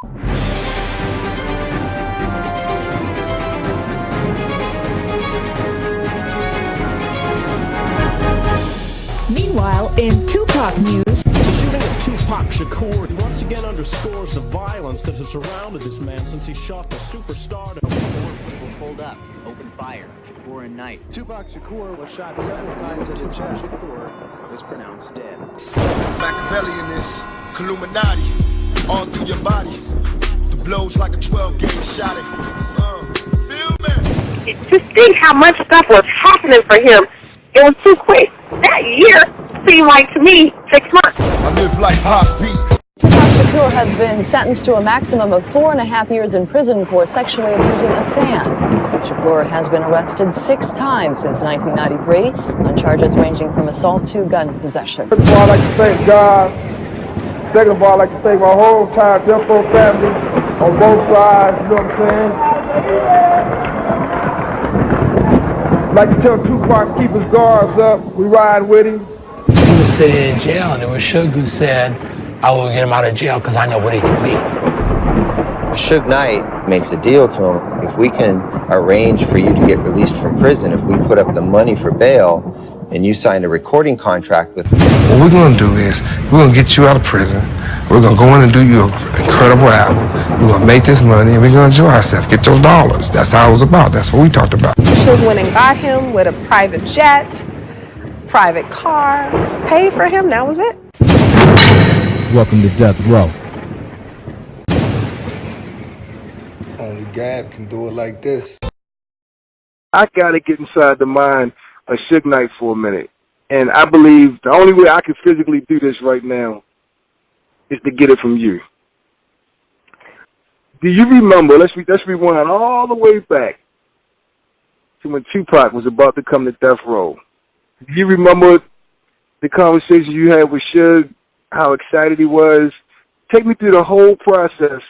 Meanwhile, in Tupac news, The shooting of Tupac Shakur once again underscores the violence that has surrounded this man since he shot the superstar. 4 people pulled up, opened fire. Shakur and Knight. Tupac Shakur was shot several times in the chest. Shakur was pronounced dead. MAKAVELI in this Illuminati, all through your body. The blows like a 12-gauge shot. Feel me? Just think how much stuff was happening for him. It was too quick. That year seemed like, to me, 6 months. I live life high speed. Tupac Shakur has been sentenced to a maximum of 4.5 years in prison for sexually abusing a fan. Shakur has been arrested 6 times since 1993 on charges ranging from assault to gun possession. First of all, I'd like to thank God. Second of all, I'd like to thank my whole entire Death Row family on both sides, you know what I'm saying? I'd like to tell Tupac to keep his guards up. We ride with him. He was sitting in jail, and it was Suge who said, I will get him out of jail because I know what he can be. Suge Knight makes a deal to him. If we can arrange for you to get released from prison, if we put up the money for bail, and you sign a recording contract with me. What we're going to do is, we're going to get you out of prison. We're going to go in and do you an incredible album. We're going to make this money, and we're going to enjoy ourselves, get those dollars. That's how it was about. That's what we talked about. Suge went and got him with a private jet, private car, paid for him, that was it. Welcome to Death Row. Only Gab can do it like this. I got to get inside the mind of Suge Knight for a minute. And I believe the only way I can physically do this right now is to get it from you. Do you remember, let's rewind all the way back to when Tupac was about to come to Death Row. Do you remember the conversation you had with Suge, how excited he was? Take me through the whole process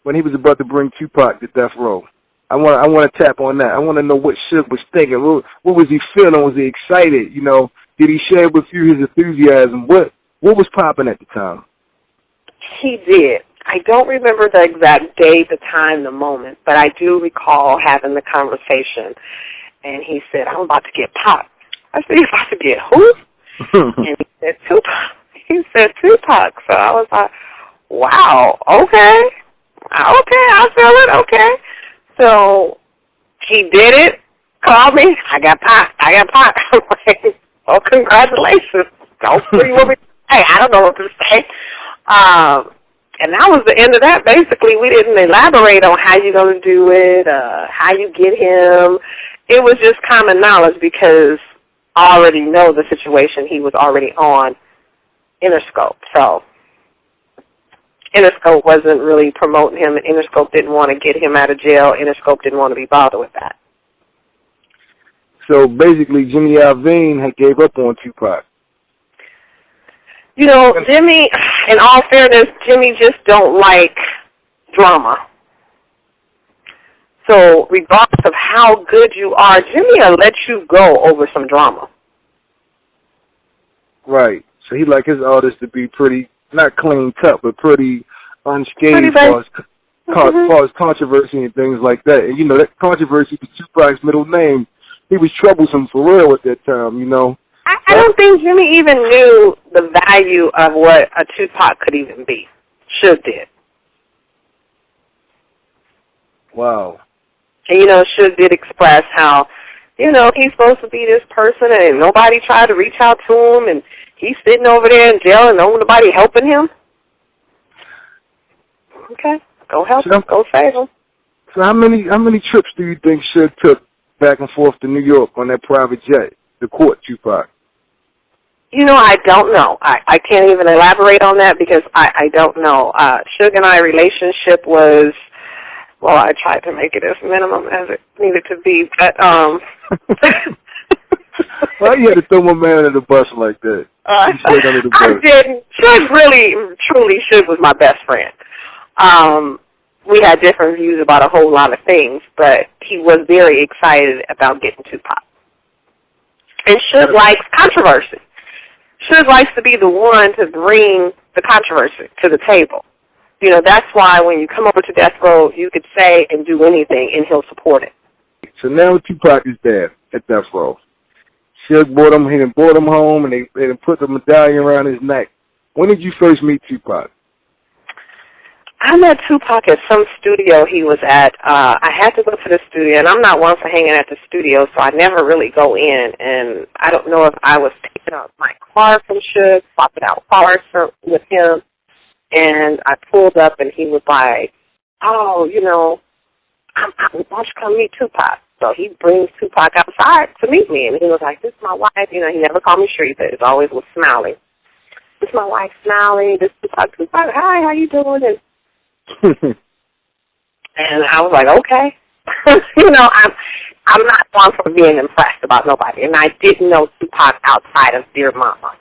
when he was about to bring Tupac to Death Row. I want to tap on that. I want to know what Suge was thinking. What was he feeling? Was he excited? You know, did he share with you his enthusiasm? What was popping at the time? He did. I don't remember the exact day, the time, the moment, but I do recall having the conversation. And he said, I'm about to get Pop. I said, you're about to get who? And he said, Tupac. He said, Tupac. So I was like, wow, okay. Okay, I feel it, okay. So he did it, called me, I got Pop. I'm like, oh, congratulations. Don't what do you want me to say? I don't know what to say. And that was the end of that. Basically, we didn't elaborate on how you're going to do it, how you get him. It was just common knowledge because I already know the situation he was already on Interscope. So Interscope wasn't really promoting him, and Interscope didn't want to get him out of jail. Interscope didn't want to be bothered with that. So basically, Jimmy Iovine had gave up on Tupac. You know, Jimmy, in all fairness, Jimmy just don't like drama. So regardless of how good you are, Jimmy will let you go over some drama. Right. So he like his artists to be pretty, not clean cut, but pretty unscathed as far as controversy and things like that. And, you know, that controversy with Tupac's middle name, he was troublesome for real at that time, you know. I don't think Jimmy even knew the value of what a Tupac could even be. Suge did. Wow. And, you know, Suge did express how, you know, he's supposed to be this person and nobody tried to reach out to him and he's sitting over there in jail and nobody helping him. Okay, go help him, go save him. So how many trips do you think Suge took back and forth to New York on that private jet to court Tupac? You know, I don't know. I can't even elaborate on that because I don't know. Suge and I relationship was, well, I tried to make it as minimum as it needed to be, but why you had to throw my man under the bus like that? I didn't. Suge really, truly, Suge was my best friend. We had different views about a whole lot of things, but he was very excited about getting Tupac. And Suge likes controversy. Suge likes to be the one to bring the controversy to the table. You know, that's why when you come over to death row, you could say and do anything, and he'll support it. So now Tupac is there at death row. Suge brought him, he brought him home, and they put the medallion around his neck. When did you first meet Tupac? I met Tupac at some studio he was at. I had to go to the studio, and I'm not one for hanging at the studio, so I never really go in. And I don't know if I was taking out my car from Suge, swapping out cars with him, and I pulled up, and he was like, "Oh, you know, why don't you come meet Tupac?" So he brings Tupac outside to meet me, and he was like, "This is my wife." You know, he never called me Sharitha. It always was Smiley. "This is my wife, Smiley. This is Tupac. Hi, how you doing?" And I was like, okay. You know, I'm not one for being impressed about nobody, and I didn't know Tupac outside of Dear Mama.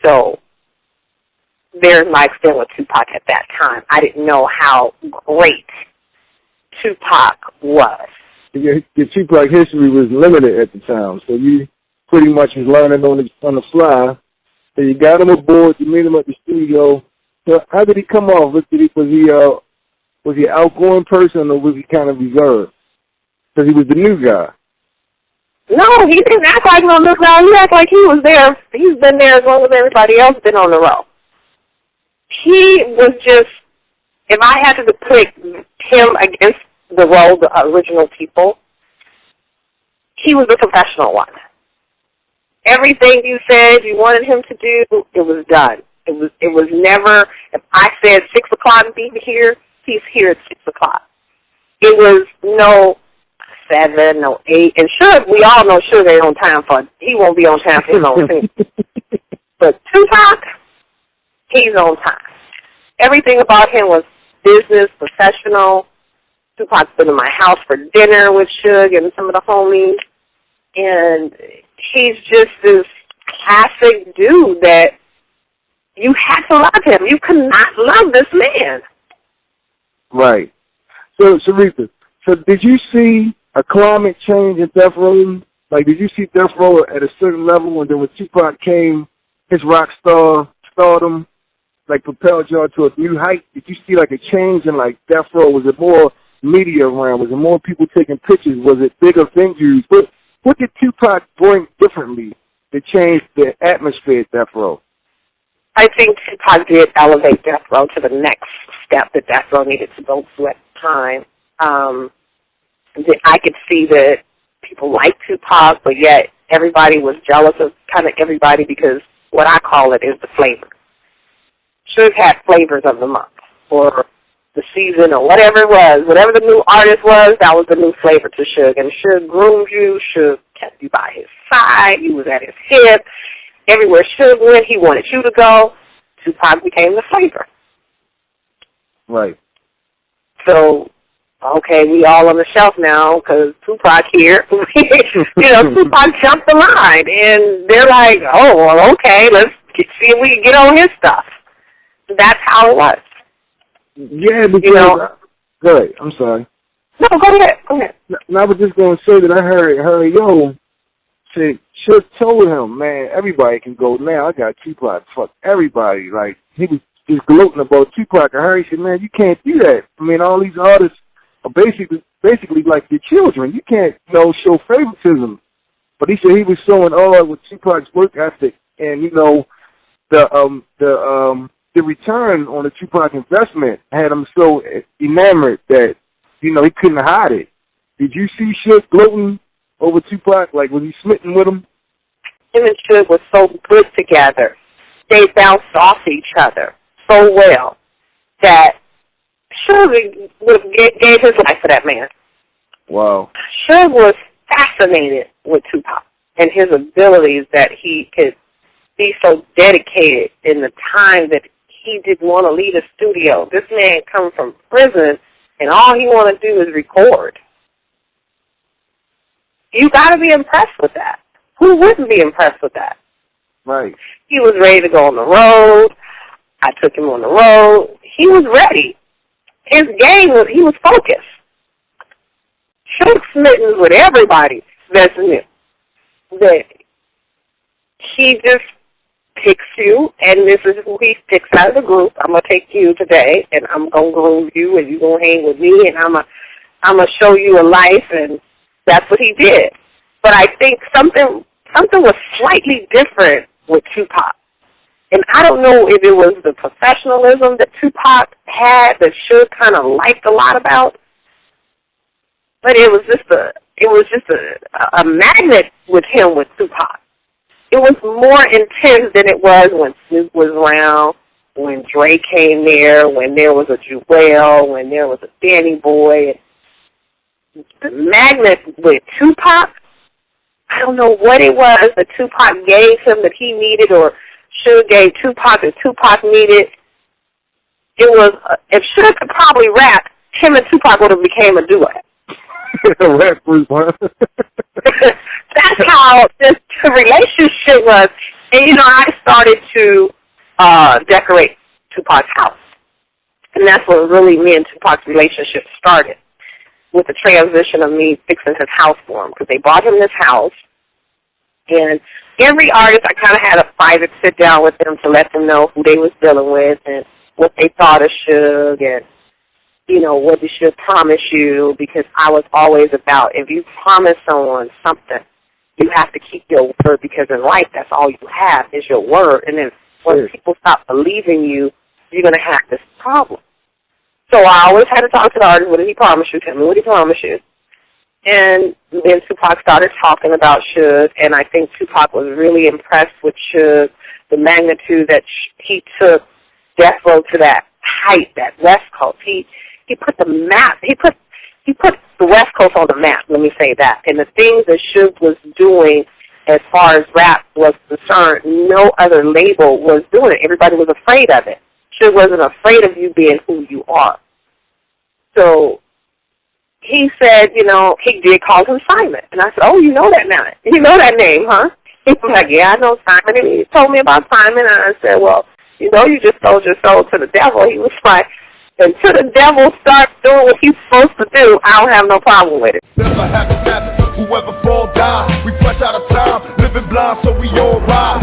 So there's my experience with Tupac at that time. I didn't know how great Tupac was. Your Tupac history was limited at the time, so you pretty much was learning on the fly. So you got him aboard, you meet him at the studio. So how did he come off? Was he an outgoing person, or was he kind of reserved? Because he was the new guy. No, he didn't act like no new guy. He acted like he was there. He's been there as long as everybody else been on the road. He was just, if I had to put him against the role, the original people, he was the professional one. Everything you said you wanted him to do, it was done. It was never, if I said 6 o'clock be here, he's here at 6 o'clock. It was no 7, no 8. And Suge, we all know Suge ain't on time he won't be on time for his own thing. But Tupac, he's on time. Everything about him was business, professional. Tupac's been in my house for dinner with Suge and some of the homies. And he's just this classic dude that you had to love him. You could not love this man. Right. So, Sharitha, did you see a climate change in Death Row? Like, did you see Death Row at a certain level, and then when Tupac came, his rock stardom, like, propelled y'all to a new height? Did you see, like, a change in, like, Death Row? Was it more media around? Was it more people taking pictures? Was it bigger venues? What did Tupac bring differently to change the atmosphere at Death Row? I think Tupac did elevate Death Row to the next step that Death Row needed to go to at the time. I could see that people liked Tupac, but yet everybody was jealous of kind of everybody because what I call it is the flavor. Suge had flavors of the month or the season or whatever it was. Whatever the new artist was, that was the new flavor to Suge. And Suge groomed you. Suge kept you by his side. He was at his hip. Everywhere Suge went, he wanted you to go. Tupac became the flavor. Right. So, okay, we all on the shelf now because Tupac here. You know, Tupac jumped the line, and they're like, oh, well, okay, let's see if we can get on his stuff. That's how it was. Yeah, because go ahead. I'm sorry. No, go ahead. No, I was just going to say that I heard Yo say, Suge told him, man, everybody can go now. I got Tupac. Fuck everybody. Like, he was just gloating about Tupac. I heard he said, man, you can't do that. I mean, all these artists are basically like your children. You can't, show favoritism. But he said he was so in awe with Tupac's work ethic and, the return on the Tupac investment had him so enamored that, he couldn't hide it. Did you see Suge gloating over Tupac? Like, was he smitten with him? Him and Suge were so good together. They bounced off each other so well that Suge would have gave his life for that man. Wow. Suge was fascinated with Tupac and his abilities that he could be so dedicated in the time that he didn't want to leave the studio. This man come from prison, and all he want to do is record. You got to be impressed with that. Who wouldn't be impressed with that? Right. He was ready to go on the road. I took him on the road. He was ready. His game was, he was focused. Suge smitten with everybody that's new. That he just picks you, and this is who he picks out of the group. I'm going to take you today, and I'm going to groom you, and you're going to hang with me, and I'm going to show you a life, and that's what he did. But I think something was slightly different with Tupac. And I don't know if it was the professionalism that Tupac had that Suge kind of liked a lot about, but it was just a magnet with him with Tupac. It was more intense than it was when Snoop was around, when Dre came there, when there was a Jewel, when there was a Danny Boy. The magnet with Tupac, I don't know what it was that Tupac gave him that he needed, or Suge gave Tupac that Tupac needed. It was, if Suge could probably rap, him and Tupac would have became a duet. Rap group, huh? That's how this relationship was. And, I started to decorate Tupac's house. And that's what really me and Tupac's relationship started, with the transition of me fixing his house for him. Because they bought him this house, and every artist, I kind of had a private sit-down with them to let them know who they was dealing with and what they thought of Suge and, what they should promise you, because I was always about, if you promise someone something, you have to keep your word, because in life, that's all you have is your word. And then when people stop believing you, you're going to have this problem. So I always had to talk to the artist, what did he promise you? Tell me what he promised you. And then Tupac started talking about Suge, and I think Tupac was really impressed with Suge, the magnitude that he took Death Row to that height, that West Coast. He put the map, he put the West Coast on the map, let me say that. And the things that Suge was doing as far as rap was concerned, no other label was doing it. Everybody was afraid of it. Suge wasn't afraid of you being who you are. So he said, he did call him Simon. And I said, oh, you know that now. You know that name, huh? He was like, yeah, I know Simon. And he told me about Simon. And I said, well, you just sold your soul to the devil. He was like, until the devil starts doing what he's supposed to do, I don't have no problem with it. Never happens, whoever fall dies. We fresh out of time, living blind, so we all rise.